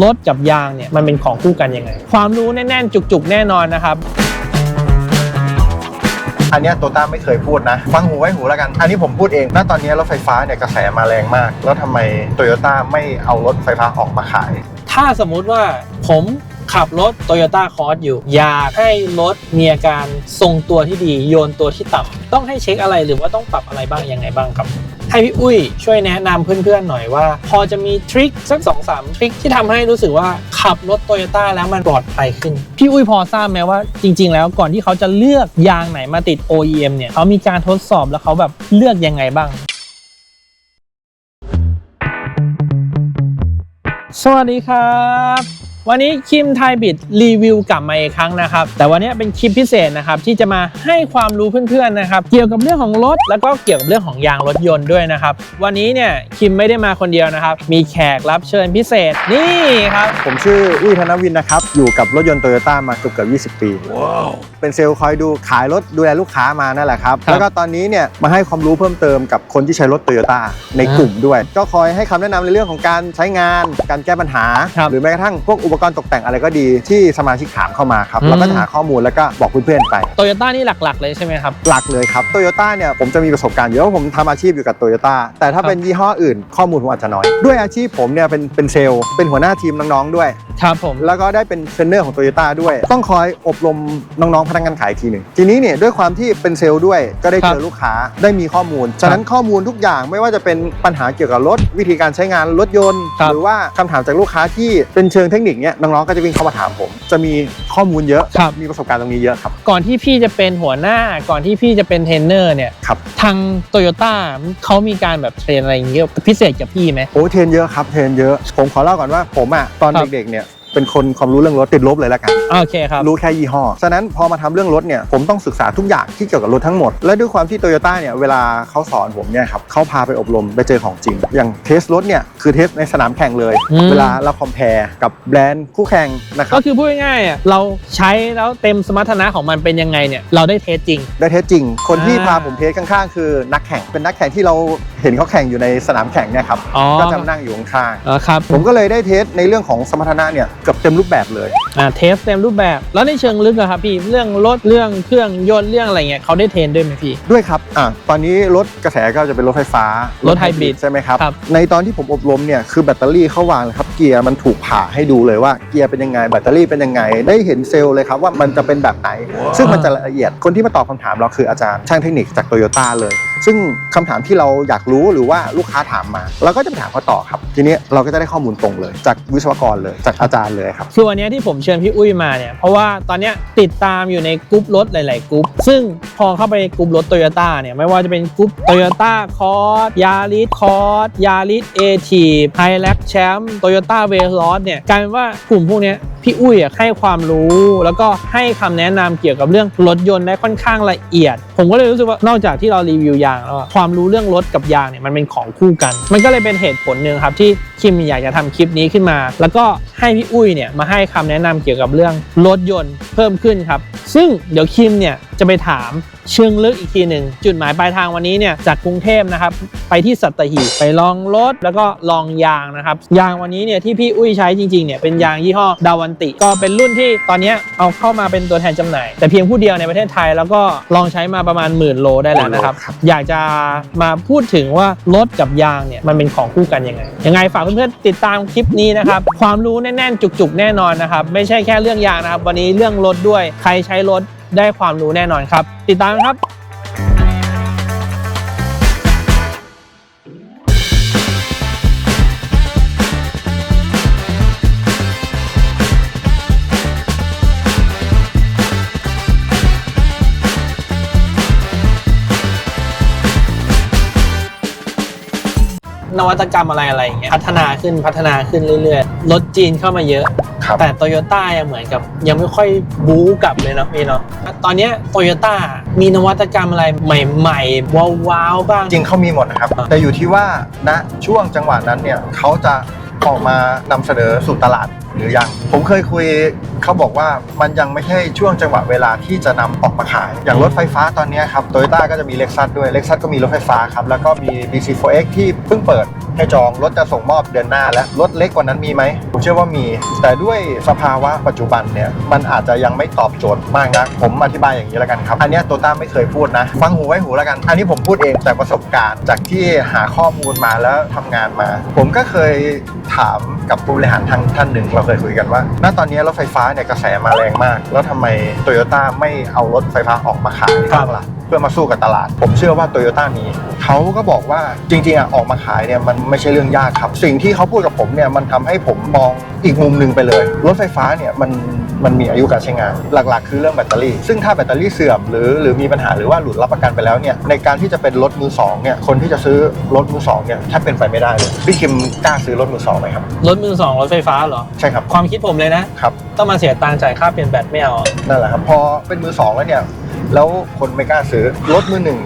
รถกับยางเนี่ยมันเป็นของคู่กันยังไงความรู้แน่นๆจุกๆแน่นอนนะครับอันนี้โตต้าไม่เคยพูดนะฟังหูไว้หูแล้วกันอันนี้ผมพูดเองณตอนนี้รถไฟฟ้าเนี่ยกระแสมาแรงมากแล้วทำไมโตโยต้าไม่เอารถไฟฟ้าออกมาขายถ้าสมมุติว่าผมขับรถ Toyota Cross อยู่อยากให้รถมีอาการทรงตัวที่ดีโยนตัวที่ต่ำต้องให้เช็คอะไรหรือว่าต้องปรับอะไรบ้างยังไงบ้างครับให้พี่อุ้ยช่วยแนะนำเพื่อนๆหน่อยว่าพอจะมีทริคสัก 2-3 ทริคที่ทำให้รู้สึกว่าขับรถ Toyota แล้วมันปลอดภัยขึ้นพี่อุ้ยพอทราบไหมว่าจริงๆแล้วก่อนที่เขาจะเลือกยางไหนมาติด OEM เนี่ยเขามีการทดสอบแล้วเขาแบบเลือกยังไงบ้างสวัสดีครับวันนี้คิมไทยบิดรีวิวกลับมาอีกครั้งนะครับแต่วันนี้เป็นคลิปพิเศษนะครับที่จะมาให้ความรู้เพื่อนๆนะครับเกี่ยวกับเรื่องของรถแล้วก็เกี่ยวกับเรื่องของยางรถยนต์ด้วยนะครับวันนี้เนี่ยคิมไม่ได้มาคนเดียวนะครับมีแขกรับเชิญพิเศษนี่ครับผมชื่ออุ้ยธนวินนะครับอยู่กับรถยนต์โตโยต้ามาเกือบ20 ปีว้าวเป็นเซลล์คอยดูขายรถดูแลลูกค้ามานั่นแหละครับแล้วก็ตอนนี้เนี่ยมาให้ความรู้เพิ่มเติมกับคนที่ใช้รถโตโยต้าในกลุ่มด้วยก็คอยให้คำแนะนำในเรื่องของการใช้งานการแก้ปัญหาหรือแม้กระทั่งพวกอุปกรณ์ตกแต่งอะไรก็ดีที่สมาชิกถามเข้ามาครับเราก็จะหาข้อมูลแล้วก็บอกเพื่อนๆไปโตโยต้านี่หลักๆเลยใช่ไหมครับหลักเลยครับโตโยต้าเนี่ยผมจะมีประสบการณ์เยอะผมทำอาชีพอยู่กับโตโยต้าแต่ถ้าเป็นยี่ห้ออื่นข้อมูลผมอาจจะน้อยด้วยอาชีพผมเนี่ยเป็นเซลล์เป็นหัวหน้าทีมน้องๆด้วยครับผมแล้วก็ได้เป็นเทรนเนอร์ของโตโยต้าด้วยต้องคอยอบรมน้องๆพนักงานขายทีหนึ่งทีนี้เนี่ยด้วยความที่เป็นเซลล์ด้วยก็ได้เจอลูกค้าได้มีข้อมูลฉะนั้นข้อมูลทุกอย่างไม่ว่าจะเป็นปัญหาเกี่ยวกับรถวิธีการใช้งานรถยนต์หรือว่าคำถามจากลูกค้าที่เป็นเชิงเทคนิคเนี่ยน้องๆก็จะวิ่งเข้ามาถามผมจะมีข้อมูลเยอะมีประสบการณ์ตรงนี้เยอะครับก่อนที่พี่จะเป็นหัวหน้าก่อนที่พี่จะเป็นเทรนเนอร์เนี่ยทางโตโยต้าเขามีการแบบเทรนอะไรอย่างเงี้ยพิเศษกับพี่ไหมโอ้เทรนเยอะครับเทรนเยอะผมขอเล่าก่อนว่าผมอ่ะตอนเด็กๆเนี่ยเป็นคนความรู้เรื่องรถติดลบเลยแล้วกันโอเคครับรู้แค่ยี่ห้อฉะนั้นพอมาทำเรื่องรถเนี่ยผมต้องศึกษาทุกอย่างที่เกี่ยวกับรถทั้งหมดและด้วยความที่โตโยต้าเนี่ยเวลาเขาสอนผมเนี่ยครับเขาพาไปอบรมไปเจอของจริงอย่างเทสรถเนี่ยคือเทสในสนามแข่งเลยเวลาเราคอมเพลกับแบรนด์คู่แข่งนะครับก็คือพูดง่ายๆเราใช้แล้วเต็มสมรรถนะของมันเป็นยังไงเนี่ยเราได้เทสจริงคนที่พาผมเทสข้างๆคือนักแข่งเป็นนักแข่งที่เราเห็นเขาแข่งอยู่ในสนามแข่งเนี่ยครับก็จะนั่งอยู่ข้างๆผมก็เลยได้เทสในเรื่องของสมรรถนะเนี่ยเกือบเต็มรูปแบบเลยเทสเต็มรูปแบบแล้วในเชิงลึกอะครับพี่เรื่องรถเรื่องเครื่องยนต์เรื่องอะไรเงี้ยเขาได้เทรนด้วยไหมพี่ด้วยครับตอนนี้รถกระแสก็จะเป็นรถไฟฟ้ารถไฮบริดใช่ไหมครับในตอนที่ผมอบรมเนี่ยคือแบตเตอรี่เขาวางเลยครับเกียร์มันถูกผ่าให้ดูเลยว่าเกียร์เป็นยังไงแบตเตอรี่เป็นยังไงได้เห็นเซลล์เลยครับว่ามันจะเป็นแบบไหนซึ่งมันจะละเอียดคนที่มาตอบคำถามเราคืออาจารย์ช่างเทคนิคจากโตโยต้าเลยซึ่งคำถามที่เราอยากรู้หรือว่าลูกค้าถามมาเราก็จะไปถามเขาต่อครับทีนี้เราก็จะได้ข้อมูลตรงเลยจากวิศวกรเลยจากอาจารย์เลยครับคือวันนี้ที่ผมเชิญพี่อุ้ยมาเนี่ยเพราะว่าตอนนี้ติดตามอยู่ในกรุ๊ปรถหลายๆกรุ๊ปซึ่งพอเข้าไปกรุ๊ปรถโตโยต้าเนี่ยไม่ว่าจะเป็นกรุ๊ปโตโยต้าคอร์สยาริสคอร์สยาริสเอทีไฮแล็กแชมป์โตโยต้าเวลอสเนี่ยกลายเป็นว่ากลุ่มพวกนี้พี่อุ้ยให้ความรู้แล้วก็ให้คำแนะนำเกี่ยวกับเรื่องรถยนต์ได้ค่อนข้างละเอียดผมก็เลยรู้สึกว่านอกจากที่เรารีวิวยางแล้วความรู้เรื่องรถกับยางเนี่ยมันเป็นของคู่กันมันก็เลยเป็นเหตุผลหนึ่งครับที่คิมอยากจะทำคลิปนี้ขึ้นมาแล้วก็ให้พี่อุ้ยเนี่ยมาให้คำแนะนำเกี่ยวกับเรื่องรถยนต์เพิ่มขึ้นครับซึ่งเดี๋ยวคิมเนี่ยจะไปถามเชิงลึกอีกทีหนึ่งจุดหมายปลายทางวันนี้เนี่ยจากกรุงเทพนะครับไปที่สัตหีบไปลองรถแล้วก็ลองยางนะครับยางวันนี้เนี่ยที่พี่อุ้ยใช้จริงๆเนี่ยเป็นยางยี่ห้อดาวันติก็เป็นรุ่นที่ตอนนี้เอาเข้ามาเป็นตัวแทนจำหน่ายแต่เพียงผู้เดียวในประเทศไทยแล้วก็ลองใช้มาประมาณ10,000 โลได้แล้วนะครับอยากจะมาพูดถึงว่ารถกับยางเนี่ยมันเป็นของคู่กันยังไงฝากเพื่อนๆติดตามคลิปนี้นะครับความรู้แน่นๆจุกๆแน่นอนนะครับไม่ใช่แค่เรื่องยางนะครับวันนี้เรื่องรถด้วยใครใช้รถได้ความรู้แน่นอนครับติดตามครับนวัตกรรมอะไรอย่างเงี้ยพัฒนาขึ้นเรื่อยๆรถจีนเข้ามาเยอะแต่โตโยต้ายังเหมือนกับยังไม่ค่อยบู๊กลับเลยเนาะพี่เนาะตอนนี้โตโยต้ามีนวัตกรรมอะไรใหม่ๆว้าวๆบ้างจริงเขามีหมดนะครับแต่อยู่ที่ว่าณช่วงจังหวะนั้นเนี่ยเขาจะ ออกมานำเสนอสู่ตลาดหรือยังผมเคยคุยเขาบอกว่ามันยังไม่ใช่ช่วงจังหวะเวลาที่จะนำออกมาขายอย่างรถไฟฟ้าตอนนี้ครับ Toyota ก็จะมี Lexus ด้วย Lexus ก็มีรถไฟฟ้าครับแล้วก็มี BC4X ที่เพิ่งเปิดให้จองรถจะส่งมอบเดือนหน้าแล้วรถเล็กกว่านั้นมีไหมผมเชื่อว่ามีแต่ด้วยสภาวะปัจจุบันเนี่ยมันอาจจะยังไม่ตอบโจทย์มากนักผมอธิบายอย่างนี้แล้วกันครับอันนี้Toyotaไม่เคยพูดนะฟังหูไว้หูแล้วกันอันนี้ผมพูดเองจากประสบการณ์จากที่หาข้อมูลมาแล้วทำงานมาผมก็เคยถามกับผู้บริหารท่านหนึ่งเราเคยคุยกันว่าณตอนนี้รถไฟฟ้าเนี่ยกระแสมาแรงมากแล้วทำไมToyotaไม่เอารถไฟฟ้าออกมาขายบ้างล่ะเพื่อมาสู้กับตลาดผมเชื่อว่าToyotaมีเขาก็บอกว่าจริงๆออกมาขายเนี่ยมันไม่ใช่เรื่องยากครับสิ่งที่เขาพูดกับผมเนี่ยมันทำให้ผมมองอีกมุมหนึ่งไปเลยรถไฟฟ้าเนี่ยมันมีอายุการใช้งานหลักๆคือเรื่องแบตเตอรี่ซึ่งถ้าแบตเตอรี่เสื่อมหรือมีปัญหาหรือว่าหลุดรับประกันไปแล้วเนี่ยในการที่จะเป็นรถมือสองเนี่ยคนที่จะซื้อรถมือสองเนี่ยแทบเป็นไปไม่ได้เลยพี่คิมกล้าซื้อรถมือสองไหมครับรถมือสองรถไฟฟ้าเหรอใช่ครับความคิดผมเลยนะครับต้องมาเสียตังค์จ่ายค่าเปลี่ยนแบตไม่เอานั่นแหละครับพอเป็นมือสองแล้วเนี่ยแล้วคนไม่กล้าซื้อรถมือหนึ่ง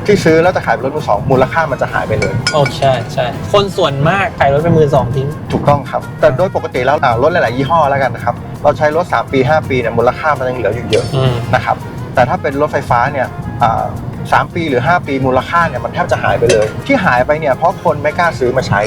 ที่ซื้อแล้วจะขายเป็นรถมือสองมูลค่ามันจะหายไปเลยโอ้ใช่ใช่คนส่วนมากขายรถเป็นมือสองทิ้งถูกต้องครับแต่โดยปกติแล้วรถหลายๆยี่ห้อแล้วกันนะครับเราใช้รถ3 ปี 5 ปีเนี่ยมูลค่ามันยังเหลืออยู่เยอะนะครับแต่ถ้าเป็นรถไฟฟ้าเนี่ย3 ปีหรือ5 ปีมูลค่าเนี่ยมันแทบจะหายไปเลยที่หายไปเนี่ยเพราะคนไม่กล้าซื้อมาใช้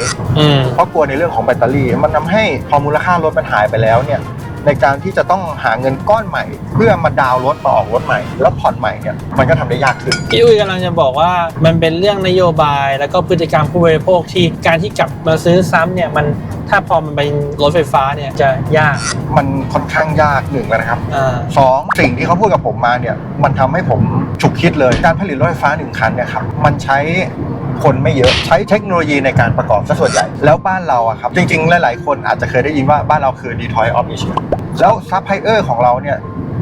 เพราะกลัวในเรื่องของแบตเตอรี่มันทำให้พอมูลค่ารถมันหายไปแล้วเนี่ยในการที่จะต้องหาเงินก้อนใหม่เพื่อมาดาวน์รถมาออกรถใหม่แล้วผ่อนใหม่เนี่ยมันก็ทำได้ยากขึ้นพี่อุ้ยกำลังจะบอกว่ามันเป็นเรื่องนโยบายแล้วก็พฤติกรรมผู้บริโภคที่การที่กลับมาซื้อซ้ำเนี่ยมันถ้าพอมันเป็นรถไฟฟ้าเนี่ยจะยากมันค่อนข้างยากหนึ่งแล้วนะครับ2สิ่งที่เขาพูดกับผมมาเนี่ยมันทำให้ผมฉุกคิดเลยการผลิตรถไฟฟ้า1 คันเนี่ยครับมันใช้คนไม่เยอะใช้เทคโนโลยีในการประกอบซะส่วนใหญ่แล้วบ้านเราอะครับจริงๆหลายๆคนอาจจะเคยได้ยินว่าบ้านเราคือ Detroit of Asia แล้วซัพพลายเออร์ของเราเนี่ย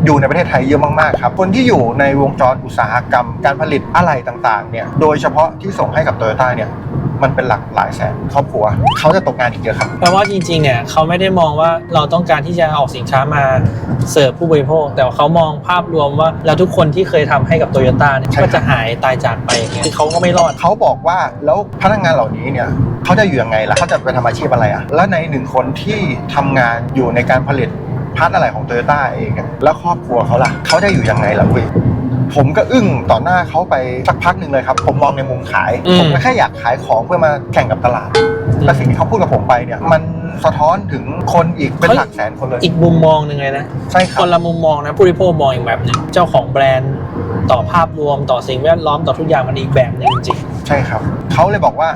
อยู่ในประเทศไทยเยอะมากๆครับคนที่อยู่ในวงจรอุตสาหกรรมการผลิตอะไหล่ต่างๆเนี่ยโดยเฉพาะที่ส่งให้กับ Toyota เนี่ยมันเป็นหลายแสนครอบครัวเขาจะตกงานอีกเยอะครับแปลว่าจริงๆเนี่ยเขาไม่ได้มองว่าเราต้องการที่จะออกสินค้ามาเสิร์ฟผู้บริโภคแต่เขามองภาพรวมว่าแล้วทุกคนที่เคยทำให้กับ Toyota เนี่ยก็จะหายตายจากไปอย่างเงี้ยคือเขาก็ไม่รอดเขาบอกว่าแล้วพนักงานเหล่านี้เนี่ยเขาจะอยู่ยังไงล่ะเขาจะไปทำอาชีพอะไรอ่ะและใน1 คนที่ทำงานอยู่ในการผลิตพาร์ทอะไรของ Toyota เองแล้วครอบครัวเขาล่ะเขาจะอยู่ยังไงล่ะพี่ผมก็อึ้งต่อหน้าเขาไปสักพักหนึ่งเลยครับผมมองในมุมขายผมก็แค่อยากขายของเพื่อมาแข่งกับตลาดแต่สิ่งที่เขาพูดกับผมไปเนี่ยมันสะท้อนถึงคนอีกเป็นหลักแสนคนเลยอีกมุมมองหนึ่งเลยนะใช่ครับคนละมุมมองนะผู้บริโภคมองอีกแบบนึงเจ้าของแบรนด์ต่อภาพรวมต่อสิ่งแวดล้อมต่อทุกอย่างมันอีกแบบนึงจริงใช่ครับเขาเลยบอกว่า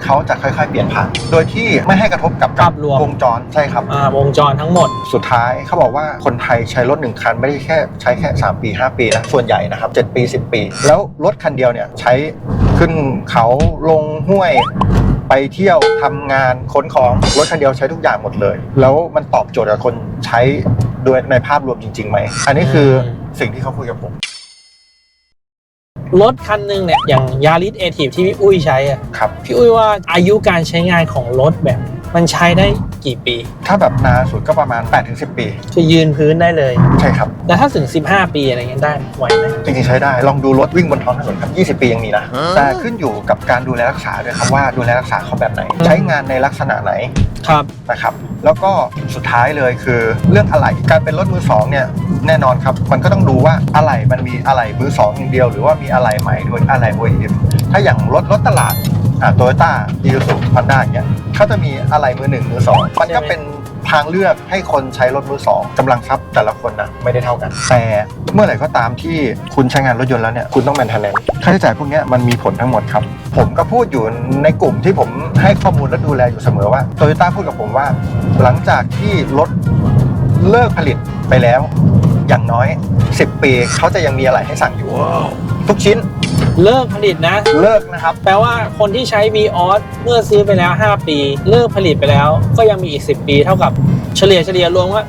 เขาจะค่อยๆเปลี่ยนผ่านโดยที่ไม่ให้กระทบกับภาพรวมวงจรใช่ครับวงจรทั้งหมดสุดท้ายเขาบอกว่าคนไทยใช้รถ1 คันไม่ได้ใช้แค่3 ปี 5 ปีนะส่วนใหญ่นะครับ7 ปี 10 ปีแล้วรถคันเดียวเนี่ยใช้ขึ้นเขาลงห้วยไปเที่ยวทำงานขนของรถคันเดียวใช้ทุกอย่างหมดเลยแล้วมันตอบโจทย์กับคนใช้โดยในภาพรวมจริงๆไหมอันนี้คือสิ่งที่เขาคุยกับผมรถคันหนึ่งเนี่ยอย่าง Yaris Active ที่พี่อุ้ยใช้อ่ะครับพี่อุ้ยว่าอายุการใช้งานของรถแบบมันใช้ได้กี่ปีถ้าแบบนานสุดก็ประมาณ 8-10 ปีคือยืนพื้นได้เลยใช่ครับแล้วถ้าถึง15 ปีอะไรเงี้ยได้ไหวไหมจริงๆใช้ได้ลองดูรถวิ่งบนท้องถนนครับ20 ปียังมีนะแต่ขึ้นอยู่กับการดูแลรักษาด้วยครับว่าดูแลรักษาเขาแบบไหนใช้งานในลักษณะไหนครับนะครับแล้วก็สุดท้ายเลยคือเรื่องอะไหล่การเป็นรถมือสองเนี่ยแน่นอนครับมันก็ต้องดูว่าอะไหล่มันมีอะไหล่มือสองอย่างเดียวหรือว่ามีอะไหล่ใหม่ด้วยอะไหล่ OEM ถ้าอย่างรถตลาดToyota Isuzu Honda เนี่ยเขาจะมีอะไหล่มือ1มือ2มันก็เป็นทางเลือกให้คนใช้รถมือ2กำลังทรัพย์แต่ละคนนะไม่ได้เท่ากันแต่เมื่อไหร่ก็ตามที่คุณใช้งานรถยนต์แล้วเนี่ยคุณต้องแมนเทนแนนซ์ค่าใช้จ่ายพวกนี้มันมีผลทั้งหมดครับผมก็พูดอยู่ในกลุ่มที่ผมให้ข้อมูลและดูแลอยู่เสมอว่า Toyota พูดกับผมว่าหลังจากที่รถเลิกผลิตไปแล้วอย่างน้อย10 ปีเขาจะยังมีอะไรให้สั่งอยู่ทุกชิ้นเลิกผลิตนะเลิกนะครับแปลว่าคนที่ใช้ Vios เมื่อซื้อไปแล้ว5 ปีเลิกผลิตไปแล้วก็ยังมีอีก10 ปีเท่ากับเฉลี่ยรวมว่า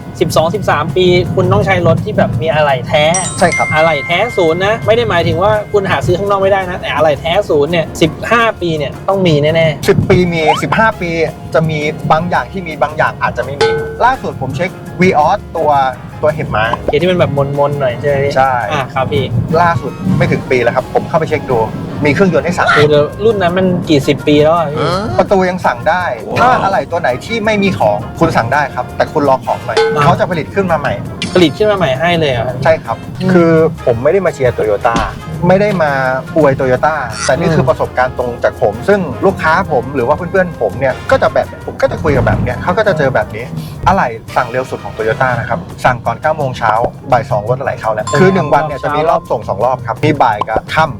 12-13 ปีคุณต้องใช้รถที่แบบมีอะไหล่แท้ใช่ครับอะไหล่แท้ศูนย์นะไม่ได้หมายถึงว่าคุณหาซื้อข้างนอกไม่ได้นะแต่อะไหล่แท้ศูนย์เนี่ย15 ปีเนี่ยต้องมีแน่ๆ10 ปีมี15 ปีจะมีบางอย่างที่มีบางอย่างอาจจะไม่มีล่าสุดผมเช็ค วีออสตัวเห็บม้า เกียร์ที่มันแบบมนๆหน่อยใช่ไหมพี่ ใช่ ครับพี่ ล่าสุดไม่ถึงปีแล้วครับผมเข้าไปเช็คดูมีเครื่องยนต์ให้สั่ง คือรุ่นนั้นมันกี่สิบปีแล้วอ่ะพี่ ประตูยังสั่งได้ ถ้าอะไรตัวไหนที่ไม่มีของคุณสั่งได้ครับแต่คุณรอของหน่อยเขาจะผลิตขึ้นมาใหม่ ผลิตขึ้นมาใหม่ให้เลยอ่ะ ใช่ครับ คือผมไม่ได้มาเชียร์โตโยต้าไม่ได้มาอวยโตโยต้าแต่นี่คือประสบการณ์ตรงจากผม ซึ่งลูกค้าผมหรือว่าเพื่อนๆผมเนี่ยก็จะแบบผมก็จะคุยกับแบบเนี้ยเขาก็จะเจอแบบนี้อะไรสั่งเร็วสุดของโตโยต้านะครับสั่งก่อน9 โมงเช้าบ่าย 2รถอะไรเข้าแล้วคือ1วันเนี่ยจะมีรอบส่ง2รอบครับมีบ่ายกับค่ำ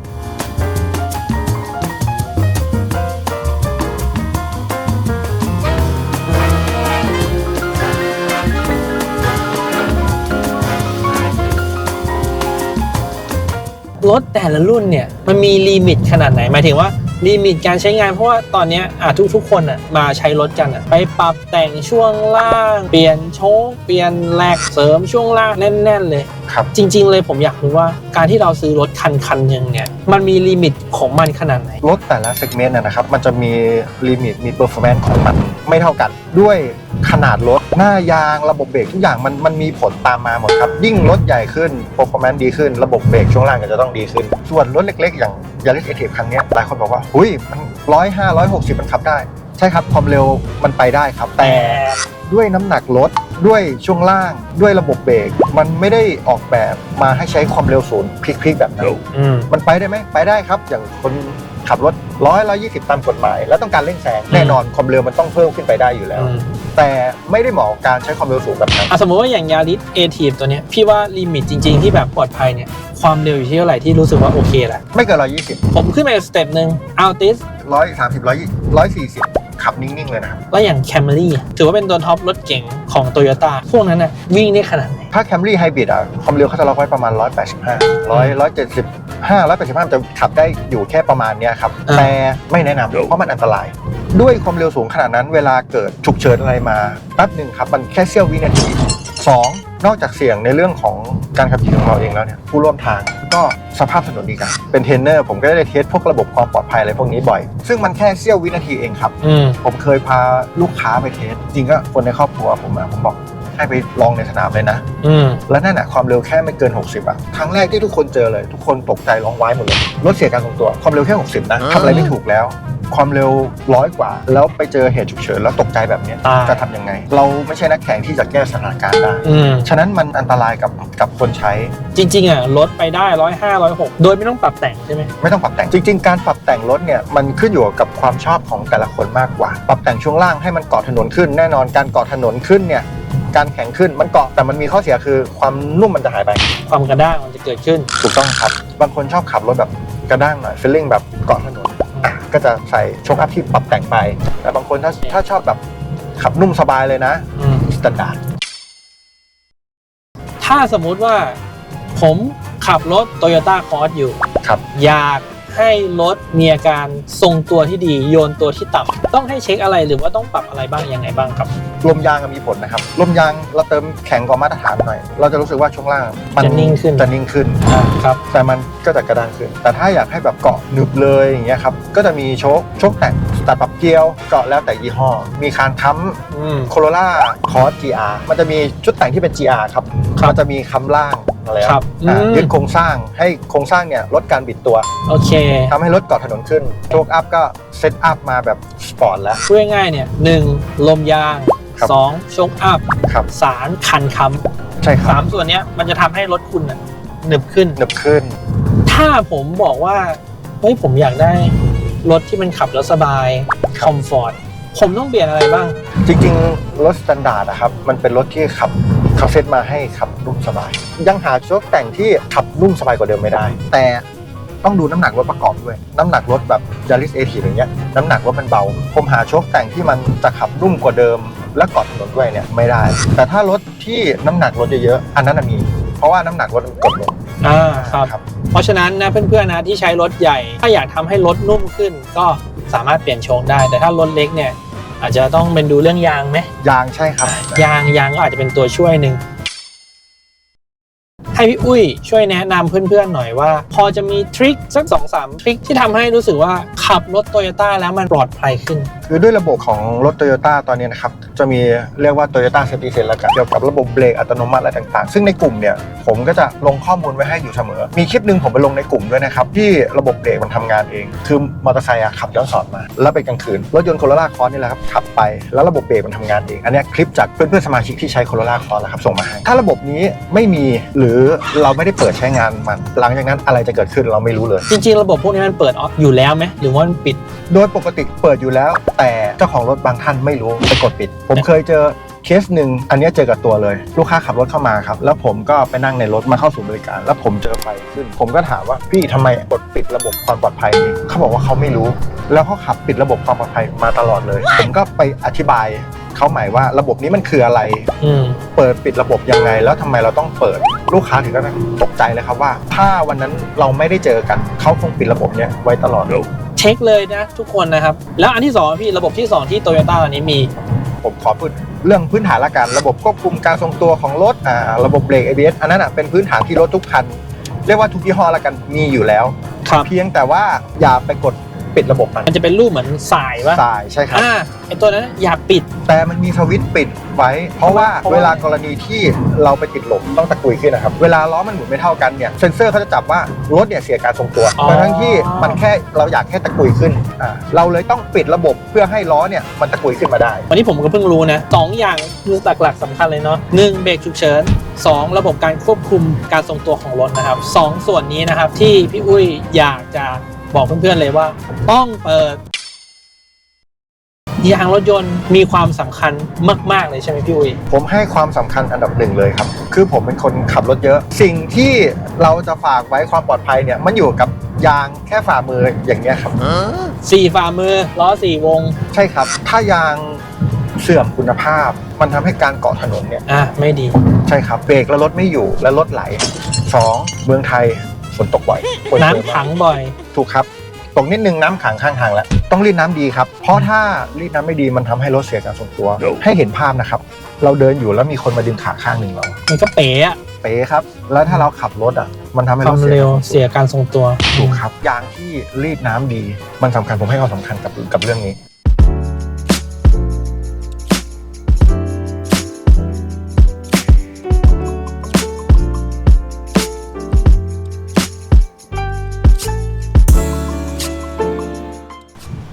รถแต่ละรุ่นเนี่ยมันมีลิมิตขนาดไหนหมายถึงว่าลิมิตการใช้งานเพราะว่าตอนเนี้ยทุกคนมาใช้รถกันไปปรับแต่งช่วงล่างเปลี่ยนโชคเปลี่ยนแหลกเสริมช่วงล่างแน่นๆเลย ครับ จริงๆเลยผมอยากรู้ว่าการที่เราซื้อรถคันหนึ่งเนี่ยมันมีลิมิตของมันขนาดไหน รถแต่ละเซกเมนต์นะครับมันจะมีลิมิตมีเปอร์ฟอร์แมนซ์ของมันไม่เท่ากัน ด้วยขนาดรถหน้ายางระบบเบรกทุกอย่างมันมีผลตามมาหมดครับยิ่งรถใหญ่ขึ้นเปอร์ฟอร์แมนซ์ดีขึ้นระบบเบรกช่วงล่างก็จะต้องดีขึ้น ส่วนรถเล็กๆอย่างยาริสเอทีฟคันนี้หลายคนบอกว่าหุยมัน105 160มันขับได้ใช่ครับความเร็วมันไปได้ครับแต่ด้วยน้ำหนักรถด้วยช่วงล่างด้วยระบบเบรกมันไม่ได้ออกแบบมาให้ใช้ความเร็วศูนย์พลิกๆแบบนั้น มันไปได้ไหมไปได้ครับอย่างคนขับรถ120ตามกฎหมาย แล้วต้องการเร่งแซงแน่นอนความเร็วมันต้องเพิ่มขึ้นไปได้อยู่แล้ว แต่ไม่ได้เหมาะกับการใช้ความเร็วสูงแบบนั้น สมมติว่าอย่างยาริสเอทีฟตัวเนี้ยพี่ว่าลิมิตจริงๆที่แบบปลอดภัยเนี่ยความเร็วอยู่ที่เท่าไหร่ที่รู้สึกว่าโอเคแหละ ไม่เกินผมขึ้นไปสเต็ปหนึ่งอัลติส 130 140ขับนิ่งๆเลยนะครับ แล้วอย่างแคมรี่ถือว่าเป็นตัวท็อปรถเก๋งของโตโยต้าพวกนั้นน่ะวิ่งได้ขนาดไหน ถ้า Camry Hybrid ความเร็วเขาจะล็อกไว้ประมาณ185 175จะขับได้อยู่แค่ประมาณเนี้ยครับแต่ไม่แนะนำเพราะมันอันตราย ด้วยความเร็วสูงขนาดนั้นเวลาเกิดฉุกเฉินอะไรมาแป๊บหนึ่งครับมันแค่เสี้ยววินาที 2. นอกจากเสี่ยงในเรื่องของการขับขี่ของเราเองแล้วเนี่ยผู้ร่วมทางก็สภาพถนนดีกันเป็นเทรนเนอร์ผมก็ได้เทสพวกระบบความปลอดภัยอะไรพวกนี้บ่อยซึ่งมันแค่เสี้ยววินาทีเองครับผมเคยพาลูกค้าไปเทสจริงก็คนในครอบครัวผมบอกให้ไปลองในสนามเลยนะแล้วนั่นความเร็วแค่ไม่เกิน60ครั้งแรกที่ทุกคนเจอเลยทุกคนตกใจร้องว้ายหมดเลยรถเสียการทรงตัวความเร็วแค่60นะทำอะไรไม่ถูกแล้วความเร็ว100 กว่าแล้วไปเจอเหตุฉุกเฉินแล้วตกใจแบบนี้จะทำยังไงเราไม่ใช่นักแข่งที่จะแก้สถานการณ์ได้ฉะนั้นมันอันตรายกับคนใช้จริงๆรถไปได้105 106โดยไม่ต้องปรับแต่งใช่ไหมไม่ต้องปรับแต่งจริงๆการปรับแต่งรถเนี่ยมันขึ้นอยู่กับความชอบของแต่ละคนมากกว่าปรับแต่งช่วงล่างให้มันเกาะถนนขึ้นแน่นอนการเกาะถนนขึ้นเนี่ยการแข็งขึ้นมันเกาะแต่มันมีข้อเสียคือความนุ่มมันจะหายไปความกระด้างมันจะเกิดขึ้นถูกต้องครับบางคนชอบขับรถแบบกระด้างหน่อยฟีลลิ่งแบบเกาะถนนก็จะใส่โชคอัพที่ปรับแต่งไปแต่บางคนถ้าชอบแบบขับนุ่มสบายเลยนะสแตนดาร์ดถ้าสมมุติว่าผมขับรถ Toyota Cross อยู่อยากให้รถมีอาการทรงตัวที่ดีโยนตัวที่ต่ำต้องให้เช็คอะไรหรือว่าต้องปรับอะไรบ้างยังไงบ้างครับลมยางมีผลนะครับลมยางเราเติมแข็งกว่ามาตรฐานหน่อยเราจะรู้สึกว่าช่วงล่างมันจะนิ่งขึ้นครับแต่มันก็จะกระด้างขึ้นแต่ถ้าอยากให้แบบเกาะหนึบเลยอย่างเงี้ยครับก็จะมีโชคแต่งแต่ปรับเกลียวเกาะแล้วแต่ยี่ห้อมีคานค้ำ Corolla Cross GR มันจะมีชุดแต่งที่เป็น GR ครับมันจะมีค้ำล่างอะไรครับยึดโครงสร้างให้โครงสร้างเนี่ยลดการบิดตัวโอเคทำให้รถเกาะถนนขึ้นโชคอัพก็เซตอัพมาแบบสปอร์ตแล้วพูดง่ายๆเนี่ย1ลมยาง2โชคอัพ3คันค้ำใช่ครับ3ส่วนนี้มันจะทำให้รถคุณหนึบขึ้นถ้าผมบอกว่าเฮ้ยผมอยากได้รถที่มันขับแล้วสบายคอมฟอร์ตผมต้องเปลี่ยนอะไรบ้างจริงๆรถสแตนดาร์ดนะครับมันเป็นรถที่เขาเซตมาให้ขับนุ่มสบายยังหาโชคแต่งที่ขับนุ่มสบายกว่าเดิมไม่ได้แต่ต้องดูน้ำหนักรถประกอบด้วยน้ำหนักรถแบบ Yaris A-Type อย่างเงี้ยน้ำหนักรถมันเบาผมหาโชคแต่งที่มันจะขับนุ่มกว่าเดิมและเกาะถนนด้วยเนี่ยไม่ได้แต่ถ้ารถที่น้ำหนักรถเยอะๆอันนั้นมีเพราะว่าน้ำหนักรถมันกดลงครับเพราะฉะนั้นนะเพื่อนๆนะที่ใช้รถใหญ่ถ้าอยากทำให้รถนุ่มขึ้นก็สามารถเปลี่ยนโชคได้แต่ถ้ารถเล็กเนี่ยอาจจะต้องเป็นดูเรื่องยางไหมยางใช่ครับยางก็อาจจะเป็นตัวช่วยหนึ่ง ให้พี่อุ้ยช่วยแนะนำเพื่อนๆหน่อยว่าพอจะมีทริคสัก 2-3 ทริคที่ทำให้รู้สึกว่าขับรถ Toyota แล้วมันปลอดภัยขึ้นคือด้วยระบบของรถ Toyota ตอนนี้นะครับจะมีเรียกว่า Toyota Safety Sense แล้วกันเกี่ยวกับระบบเบรกอัตโนมัติอะไรต่างๆซึ่งในกลุ่มเนี่ยผมก็จะลงข้อมูลไว้ให้อยู่เสมอมีคลิปนึงผมไปลงในกลุ่มด้วยนะครับที่ระบบเบรกมันทำงานเองคือมอเตอร์ไซค์ขับย้อนสอนมาแล้วไปกลางคืนรถยนต์ Corolla Cross นี่แหละครับขับไปแล้วระบบเบรกมันทำงานเองอันนี้คลิปจากเพื่อนๆสมาชิกที่ใช้ Corolla Cross นะครับส่งมาให้ถ้าระบบนี้ไม่มีหรือเราไม่ได้เปิดใช้งานมันหลังจากนั้นอะไรจะเกิดขึ้นเราไม่รู้เลยจริงๆระบบพวกนี้มันเปิดอยู่แล้วไหมหรือว่ามันปิดโดยปกติเปิดอยู่แล้วแต่เจ้าของรถบางท่านไม่รู้ไปกดปิดผมเคยเจอเคสหนึ่งอันนี้เจอกับตัวเลยลูกค้าขับรถเข้ามาครับแล้วผมก็ไปนั่งในรถมาเข้าสู่บริการแล้วผมเจอไฟขึ้นผมก็ถามว่าพี่ทำไมกดปิดระบบความปลอดภัยเขาบอกว่าเขาไม่รู้แล้วเขาขับปิดระบบความปลอดภัยมาตลอดเลยผมก็ไปอธิบายเขาหมายว่าระบบนี้มันคืออะไรเปิดปิดระบบยังไงแล้วทำไมเราต้องเปิดลูกค้าถึงก็ตกใจเลยครับว่าถ้าวันนั้นเราไม่ได้เจอกันเขาคงปิดระบบเนี้ยไว้ตลอดเลยเช็คเลยนะทุกคนนะครับแล้วอันที่2พี่ระบบที่2ที่โตโยต้าตอนนี้มีผมขอพูดเรื่องพื้นฐานละกันระบบควบคุมการทรงตัวของรถระบบเบรก ABS อันนั้นเป็นพื้นฐานที่รถทุกคันเรียกว่าทุกยี่ห้อละกันมีอยู่แล้วเพียงแต่ว่าอย่าไปกดปิดระบบมันจะเป็นรูปเหมือนสายป่ะสายใช่ครับไอตัวนั้นอย่าปิดแต่มันมีสวิตช์ปิดไว้เพราะว่าเวลากรณีที่เราไปติดลมต้องตะกุยขึ้นนะครับเวลาล้อมันหมุนไม่เท่ากันเนี่ยเซ็นเซอร์เขาจะจับว่ารถเนี่ยเสียการทรงตัวทั้งที่มันแค่เราอยากแค่ตะกุยขึ้นเราเลยต้องปิดระบบเพื่อให้ล้อเนี่ยมันตะกุยขึ้นมาได้วันนี้ผมก็เพิ่งรู้นะ2อย่างคือหลักๆสำคัญเลยเนาะ1เบรกฉุกเฉิน2ระบบการควบคุมการทรงตัวของรถนะครับ2ส่วนนี้นะครับที่พี่อุ้ยอยากจะบอกเพื่อนๆเลยว่าต้องเปิดยางรถยนต์มีความสำคัญมากๆเลยใช่ไหมพี่อุ้ยผมให้ความสำคัญอันดับ1เลยครับคือผมเป็นคนขับรถเยอะสิ่งที่เราจะฝากไว้ความปลอดภัยเนี่ยมันอยู่กับยางแค่ฝ่ามืออย่างเงี้ยครับ4ฝ่ามือล้อ4วงใช่ครับถ้ายางเสื่อมคุณภาพมันทำให้การเกาะถนนเนี่ยไม่ดีใช่ครับเบรกแล้วรถไม่อยู่และรถไหล2เมืองไทยฝนตกบ่อยน้ำขังบ่อยถูกครับตกนิดนึงน้ำขังข้างทางแล้วต้องรีดน้ำดีครับเพราะถ้ารีดน้ำไม่ดีมันทำให้รถเสียการทรงตัวให้เห็นภาพนะครับเราเดินอยู่แล้วมีคนมาดึงขาข้างหนึ่งเรามันก็เป๋ครับแล้วถ้าเราขับรถมันทำให้รถเสียการทรงตัวถูกครับยางที่รีดน้ำดีมันสำคัญผมให้ความสำคัญกับเรื่องนี้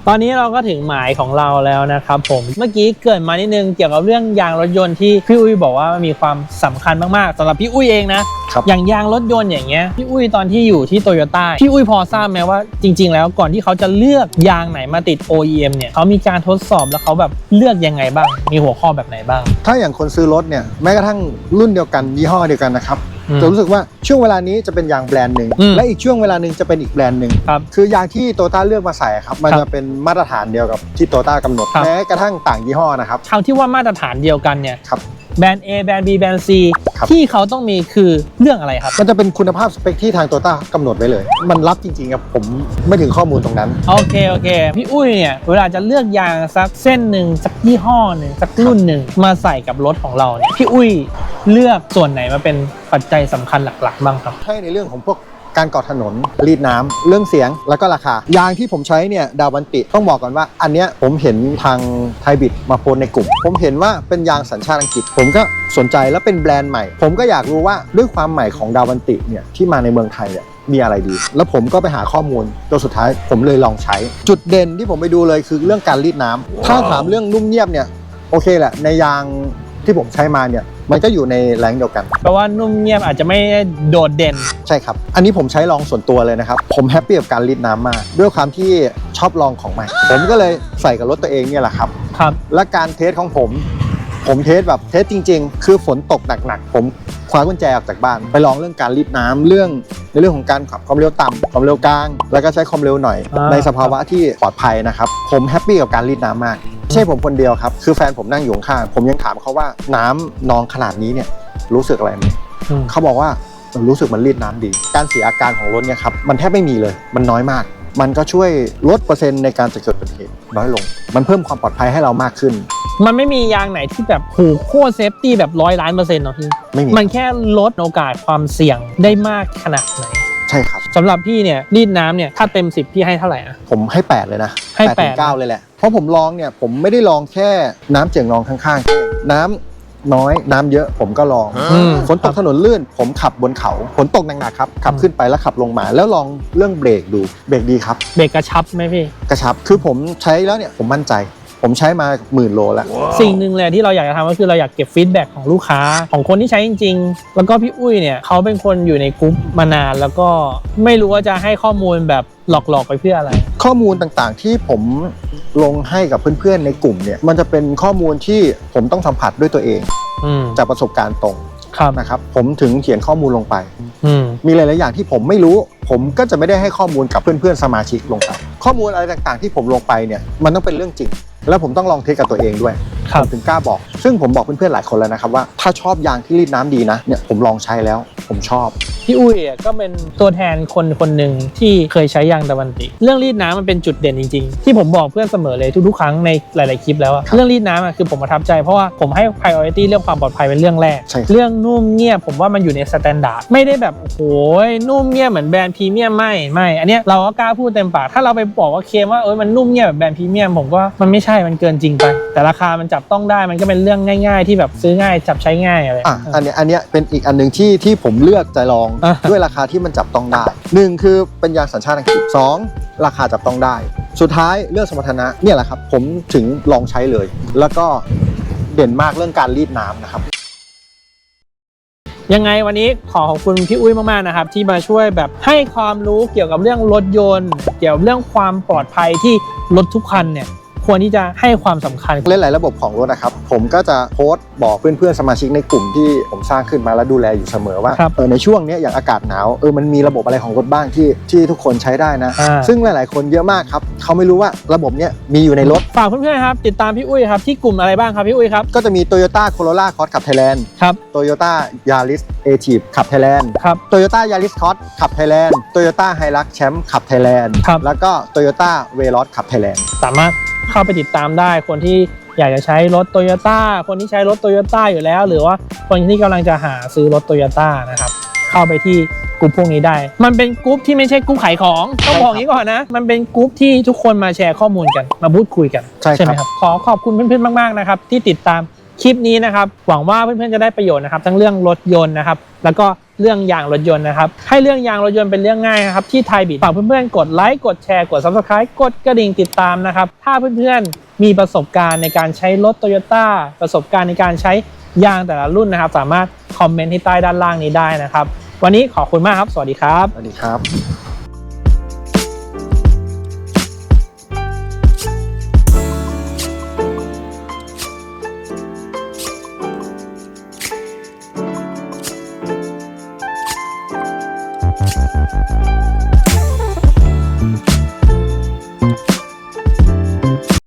ตอนนี้เราก็ถึงหมายของเราแล้วนะครับผมเมื่อกี้เกิดมานิดนึงเกี่ยวกับเรื่องยางรถยนต์ที่พี่อุ้ยบอกว่ามีความสำคัญมากๆสำหรับพี่อุ้ยเองนะอย่างยางรถยนต์อย่างเงี้ยพี่อุ้ยตอนที่อยู่ที่โตโยต้าพี่อุ้ยพอทราบไหมว่าจริงๆแล้วก่อนที่เขาจะเลือกยางไหนมาติด OEM เนี่ยเขามีการทดสอบแล้วเขาแบบเลือกยังไงบ้างมีหัวข้อแบบไหนบ้างถ้าอย่างคนซื้อรถเนี่ยแม้กระทั่งรุ่นเดียวกันยี่ห้อเดียวกันนะครับจะรู้สึกว่าช่วงเวลานี้จะเป็นยางแบรนด์หนึ่งและอีกช่วงเวลาหนึ่งจะเป็นอีกแบรนด์หนึ่งคือยางที่โตโยต้าเลือกมาใส่ครับมันจะเป็นมาตรฐานเดียวกับที่โตโยต้ากำหนดแม้กระทั่งต่างยี่ห้อนะครับคำที่ว่ามาตรฐานเดียวกันเนี่ยแบรนด์ A แบรนด์ B แบรนด์ C ที่เขาต้องมีคือเรื่องอะไรครับมันจะเป็นคุณภาพสเปคที่ทางโตโยต้ากำหนดไว้เลยมันรับจริงๆครับผมไม่ถึงข้อมูลตรงนั้นโอเคพี่อุ้ยเนี่ยเวลาจะเลือกยางสักเส้นหนึ่งสักยี่ห้อหนึ่งสักรุ่นหนึ่งมาใส่กับรถของเราเนี่ยพี่อุ้ยเลือกส่วนไหนมาเป็นปัจจัยสำคัญหลักๆบ้างครับให้ในเรื่องของพวกการเกาะถนนรีดน้ำเรื่องเสียงแล้วก็ราคายางที่ผมใช้เนี่ยดาวันติต้องบอกก่อนว่าอันเนี้ยผมเห็นทางไทยบิดมาโพสในกลุ่มผมเห็นว่าเป็นยางสัญชาติอังกฤษผมก็สนใจแล้วเป็นแบรนด์ใหม่ผมก็อยากรู้ว่าด้วยความใหม่ของดาวันติเนี่ยที่มาในเมืองไทยเนี่ยมีอะไรดีแล้วผมก็ไปหาข้อมูลจนสุดท้ายผมเลยลองใช้จุดเด่นที่ผมไปดูเลยคือเรื่องการรีดน้ำถ้าถามเรื่องนุ่มเงียบเนี่ยโอเคแหละในยางที่ผมใช้มาเนี่ยมันก็อยู่ในแรงเดียวกันแปลว่านุ่มเงียบอาจจะไม่โดดเด่นใช่ครับอันนี้ผมใช้ลองส่วนตัวเลยนะครับผมแฮปปี้กับการรีดน้ำมากด้วยความที่ชอบลองของใหม่ผมก็เลยใส่กับรถตัวเองเนี่ยแหละครับและการเทสของผมเทสแบบเทสจริงๆคือฝนตกหนักๆผมคว้ากุญแจออกจากบ้านไปลองเรื่องการรีดน้ำในเรื่องของการขับความเร็วต่ำความเร็วกลางแล้วก็ใช้ความเร็วหน่อยในสภาวะที่ปลอดภัยนะครับผมแฮปปี้กับการรีดน้ำมากไม่ใช่ผมคนเดียวครับคือแฟนผมนั่งอยู่ข้างผมยังถามเขาว่าน้ำนองขนาดนี้เนี่ยรู้สึกอะไรไหมเขาบอกว่ารู้สึกมันรีดน้ำดีการเสียอาการของรถเนี่ยครับมันแทบไม่มีเลยมันน้อยมาก มันก็ช่วยลดเปอร์เซ็นต์ในการเกิดอุบัติเหตุน้อยลงมันเพิ่มความปลอดภัยให้เรามากขึ้นมันไม่มียางไหนที่แบบโหโคตรเซฟตี้แบบ100%เนาะพี่ไม่มีมันแค่ลดโอกาสความเสี่ยงได้มากขนาดไหนใช่ครับสำหรับพี่เนี่ยรีดน้ำเนี่ยถ้าเต็ม10พี่ให้เท่าไหร่นะผมให้8เลยนะให้8 ถึง 9เลยแหละเพราะผมลองเนี่ยผมไม่ได้ลองแค่น้ำเจียงนองข้างๆน้ำน้อยน้ำเยอะผมก็ลองฝนตกถนนลื่นผมขับบนเขาฝนตกหนักๆครับขับขึ้นไปแล้วขับลงมาแล้วลองเรื่องเบรกดูเบรกดีครับเบรกกระชับไหมพี่กระชับคือผมใช้แล้วเนี่ยผมมั่นใจผมใช้มา10,000 โลแล้วสิ่งหนึ่งเลยที่เราอยากจะทำก็คือเราอยากเก็บฟีดแบ็กของลูกค้าของคนที่ใช้จริงๆแล้วก็พี่อุ้ยเนี่ยเขาเป็นคนอยู่ในกลุ่มมานานแล้วก็ไม่รู้ว่าจะให้ข้อมูลแบบหลอกๆไปเพื่ออะไรข้อมูลต่างๆที่ผมลงให้กับเพื่อนๆในกลุ่มเนี่ยมันจะเป็นข้อมูลที่ผมต้องสัมผัสด้วยตัวเองจากประสบการณ์ตรงนะครับผมถึงเขียนข้อมูลลงไปมีหลายๆอย่างที่ผมไม่รู้ผมก็จะไม่ได้ให้ข้อมูลกับเพื่อนๆสมาชิกลงไปข้อมูลอะไรต่างๆที่ผมลงไปเนี่ยมันต้องเป็นเรื่องจริงแล้วผมต้องลองเทสกับตัวเองด้วยผมถึงกล้าบอกซึ่งผมบอกเพื่อนๆหลายคนแล้วนะครับว่าถ้าชอบยางที่รีดน้ำดีนะเนี่ยผมลองใช้แล้วผมชอบพี่อุ้ยก็เป็นตัวแทนคนหนึ่งที่เคยใช้ยางตะวันติเรื่องรีดน้ำมันเป็นจุดเด่นจริงๆที่ผมบอกเพื่อนเสมอเลยทุกๆครั้งในหลายๆคลิปแล้วเรื่องรีดน้ำคือผมประทับใจเพราะว่าผมให้ priority เรื่องความปลอดภัยเป็นเรื่องแรกเรื่องนุ่มเงียบผมว่ามันอยู่ในสแตนดาร์ดไม่ได้แบบโอ้โหนุ่มเงียบเหมือนแบรนด์พรีเมียมไม่อันนี้เราก็กล้าพูดเต็มปากถ้าเราไปบอกว่าเคลมว่ามันนุ่มเงียบแบบแบรนด์พรีเมียมผมก็มันไม่ใช่มันเกินจริงไปแต่ราคามันจับต้องได้มันก็เป็นเรื่องง่ายๆที่แบบซื้อง่ายจับใช้ง่ายอะไรอันนี้เป็นอีกอันนึงที่ผมเลือกจะลองด้วยราคาที่มันจับต้องได้1คือเป็นยางสัญชาติอังกฤษ2ราคาจับต้องได้สุดท้ายเรื่องสมรรถนะเนี่ยแหละครับผมถึงลองใช้เลยแล้วก็เด่นมากเรื่องการรีดน้ำนะครับยังไงวันนี้ขอบคุณพี่อุ้ยมากๆนะครับที่มาช่วยแบบให้ความรู้เกี่ยวกับเรื่องรถยนต์เกี่ยวกับเรื่องความปลอดภัยที่รถทุกคันเนี่ยควรที่จะให้ความสำคัญเล่นหลายระบบของรถนะครับผมก็จะโพสต์บอกเพื่อนๆสมาชิกในกลุ่มที่ผมสร้างขึ้นมาแล้วดูแลอยู่เสมอว่าในช่วงนี้อย่างอากาศหนาวมันมีระบบอะไรของรถบ้างที่ทุกคนใช้ได้นะซึ่งหลายๆคนเยอะมากครับเขาไม่รู้ว่าระบบนี้มีอยู่ในรถฝากเพื่อนๆครับติดตามพี่อุ้ยครับที่กลุ่มอะไรบ้างครับพี่อุ้ยครับก็จะมี Toyota Corolla Cross ขับ Thailand ครับ Toyota Yaris Active ขับ Thailand ครับ Toyota Yaris Cross ขับ Thailand Toyota Hilux Champ ขับ Thailand แล้วก็ Toyota Veloz ขับ Thailand สามารถเข้าไปติดตามได้คนที่อยากจะใช้รถ Toyota คนที่ใช้รถ Toyota อยู่แล้วหรือว่าคนที่กำลังจะหาซื้อรถ Toyota นะครับเข้าไปที่กลุ่มพวกนี้ได้มันเป็นกลุ่มที่ไม่ใช่กลุ่มขายของต้องบอกอย่างนี้ก่อนนะมันเป็นกลุ่มที่ทุกคนมาแชร์ข้อมูลกันมาพูดคุยกันใช่ไหมครับขอบคุณเพื่อนๆมากๆนะครับที่ติดตามคลิปนี้นะครับหวังว่าเพื่อนๆจะได้ประโยชน์นะครับทั้งเรื่องรถยนต์นะครับแล้วก็เรื่องยางรถยนต์นะครับให้เรื่องยางรถยนต์เป็นเรื่องง่ายนะครับที่ไทยบิดฝากเพื่อนๆกดไลค์กดแชร์กด Subscribe กดกระดิ่งติดตามนะครับถ้าเพื่อนๆมีประสบการณ์ในการใช้รถ Toyota ประสบการณ์ในการใช้ยางแต่ละรุ่นนะครับสามารถคอมเมนต์ที่ใต้ด้านล่างนี้ได้นะครับวันนี้ขอบคุณมากครับสวัสดีครับสวัสดีครับ